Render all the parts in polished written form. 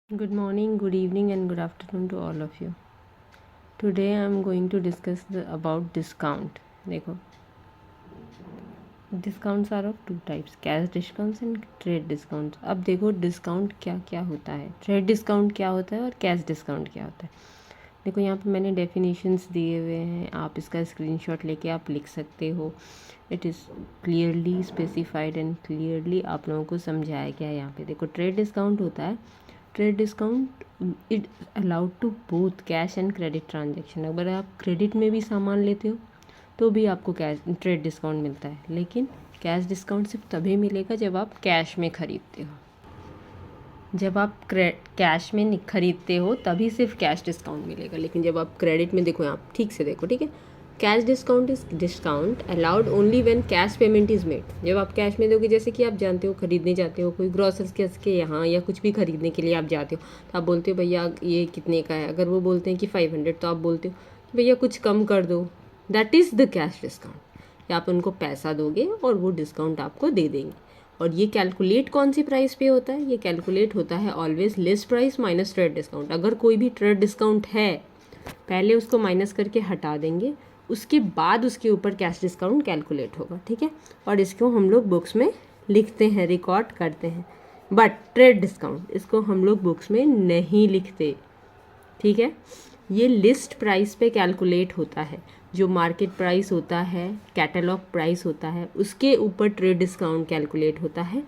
Good morning, good evening, and good afternoon to all of you. Today I am going to discuss about discount. देखो, discounts are of two types, cash discounts and trade discounts. अब देखो discount क्या क्या होता है, trade discount क्या होता है और कैश डिस्काउंट क्या होता है. देखो यहाँ पे मैंने डेफिनेशंस दिए हुए हैं, आप इसका स्क्रीनशॉट लेके आप लिख सकते हो. It is clearly specified and clearly आप लोगों को समझाया गया है. यहाँ पे देखो ट्रेड डिस्काउंट होता है. Trade discount it allowed to both cash and credit transaction. अगर आप क्रेडिट में भी सामान लेते हो तो भी आपको कैश ट्रेड डिस्काउंट मिलता है, लेकिन कैश डिस्काउंट सिर्फ तभी मिलेगा जब आप कैश में ख़रीदते हो. जब आप कैश में ख़रीदते हो तभी सिर्फ कैश डिस्काउंट मिलेगा, लेकिन जब आप क्रेडिट में देखो, आप ठीक से देखो, ठीक है. Cash discount is discount allowed only when cash payment is made. जब आप कैश में दोगे, जैसे कि आप जानते हो खरीदने जाते हो कोई ग्रोसरीज के यहाँ या कुछ भी खरीदने के लिए आप जाते हो, तो आप बोलते हो भैया ये कितने का है. अगर वो बोलते हैं कि 500, तो आप बोलते हो कि भैया कुछ कम कर दो. That is the cash discount. आप उनको पैसा दोगे और वो डिस्काउंट आपको दे देंगे. और ये कैलकुलेट कौन सी प्राइस पे होता है? ये कैलकुलेट होता है always list price minus trade discount. अगर कोई भी ट्रेड डिस्काउंट है, पहले उसको माइनस करके हटा देंगे, उसके बाद उसके ऊपर कैश डिस्काउंट कैलकुलेट होगा, ठीक है. और इसको हम लोग बुक्स में लिखते हैं, रिकॉर्ड करते हैं. बट ट्रेड डिस्काउंट इसको हम लोग बुक्स में नहीं लिखते, ठीक है. ये लिस्ट प्राइस पे कैलकुलेट होता है. जो मार्केट प्राइस होता है, कैटलॉग प्राइस होता है, उसके ऊपर ट्रेड डिस्काउंट कैलकुलेट होता है.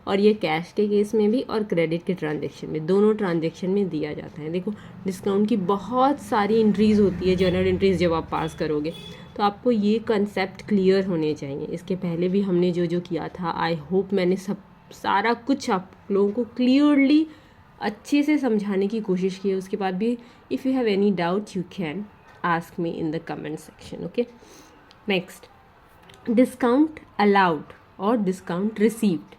और ये कैश के केस में भी और क्रेडिट के ट्रांजेक्शन में, दोनों ट्रांजेक्शन में दिया जाता है. देखो डिस्काउंट की बहुत सारी एंट्रीज़ होती है, जर्नल एंट्रीज जब आप पास करोगे तो आपको ये कंसेप्ट क्लियर होने चाहिए. इसके पहले भी हमने जो जो किया था, आई होप मैंने सारा कुछ आप लोगों को क्लियरली अच्छे से समझाने की कोशिश की है. उसके बाद भी if you have any doubt you can ask me in the comment section. Okay, next, discount allowed और डिस्काउंट रिसीव्ड.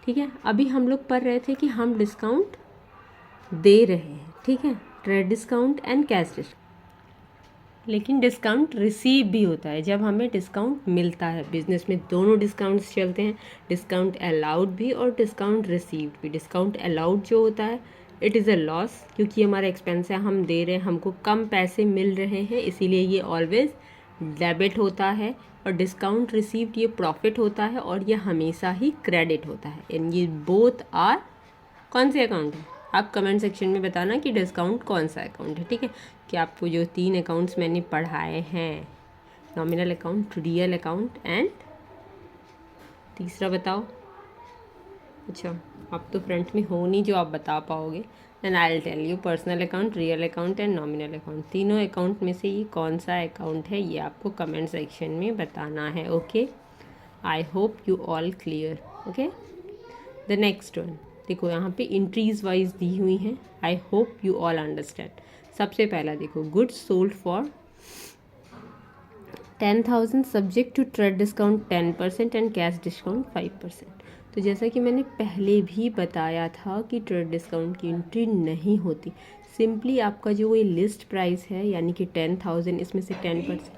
ठीक है, अभी हम लोग पढ़ रहे थे कि हम डिस्काउंट दे रहे हैं, ठीक है, trade discount and cash discount. लेकिन डिस्काउंट रिसीव भी होता है जब हमें डिस्काउंट मिलता है. बिजनेस में दोनों डिस्काउंट्स चलते हैं, डिस्काउंट अलाउड भी और डिस्काउंट रिसीव्ड भी. डिस्काउंट अलाउड जो होता है इट इज़ अ लॉस, क्योंकि हमारा एक्सपेंस है, हम दे रहे हैं, हमको कम पैसे मिल रहे हैं, इसीलिए ये ऑलवेज डेबिट होता है. और डिस्काउंट रिसीव्ड ये प्रॉफिट होता है और ये हमेशा ही क्रेडिट होता है. एंड ये बोथ आर कौन से अकाउंट है? आप कमेंट सेक्शन में बताना कि डिस्काउंट कौन सा अकाउंट है, ठीक है. कि आपको जो 3 अकाउंट्स मैंने पढ़ाए हैं, nominal account, real account and तीसरा बताओ. अच्छा, आप तो फ्रंट में हो नहीं जो आप बता पाओगे. Then I will tell you, personal account, real account and nominal account. तीनों अकाउंट में से ये कौन सा अकाउंट है, ये आपको कमेंट सेक्शन में बताना है. Okay, I hope you all clear. Okay, the next one, देखो यहाँ पे इंट्रीज वाइज दी हुई हैं. I hope you all understand. सबसे पहला देखो, goods sold for 10,000 subject to trade discount 10% and cash discount 5%. तो जैसा कि मैंने पहले भी बताया था कि ट्रेड डिस्काउंट की एंट्री नहीं होती. सिंपली आपका जो ये लिस्ट प्राइस है, यानी कि 10,000, इसमें से 10%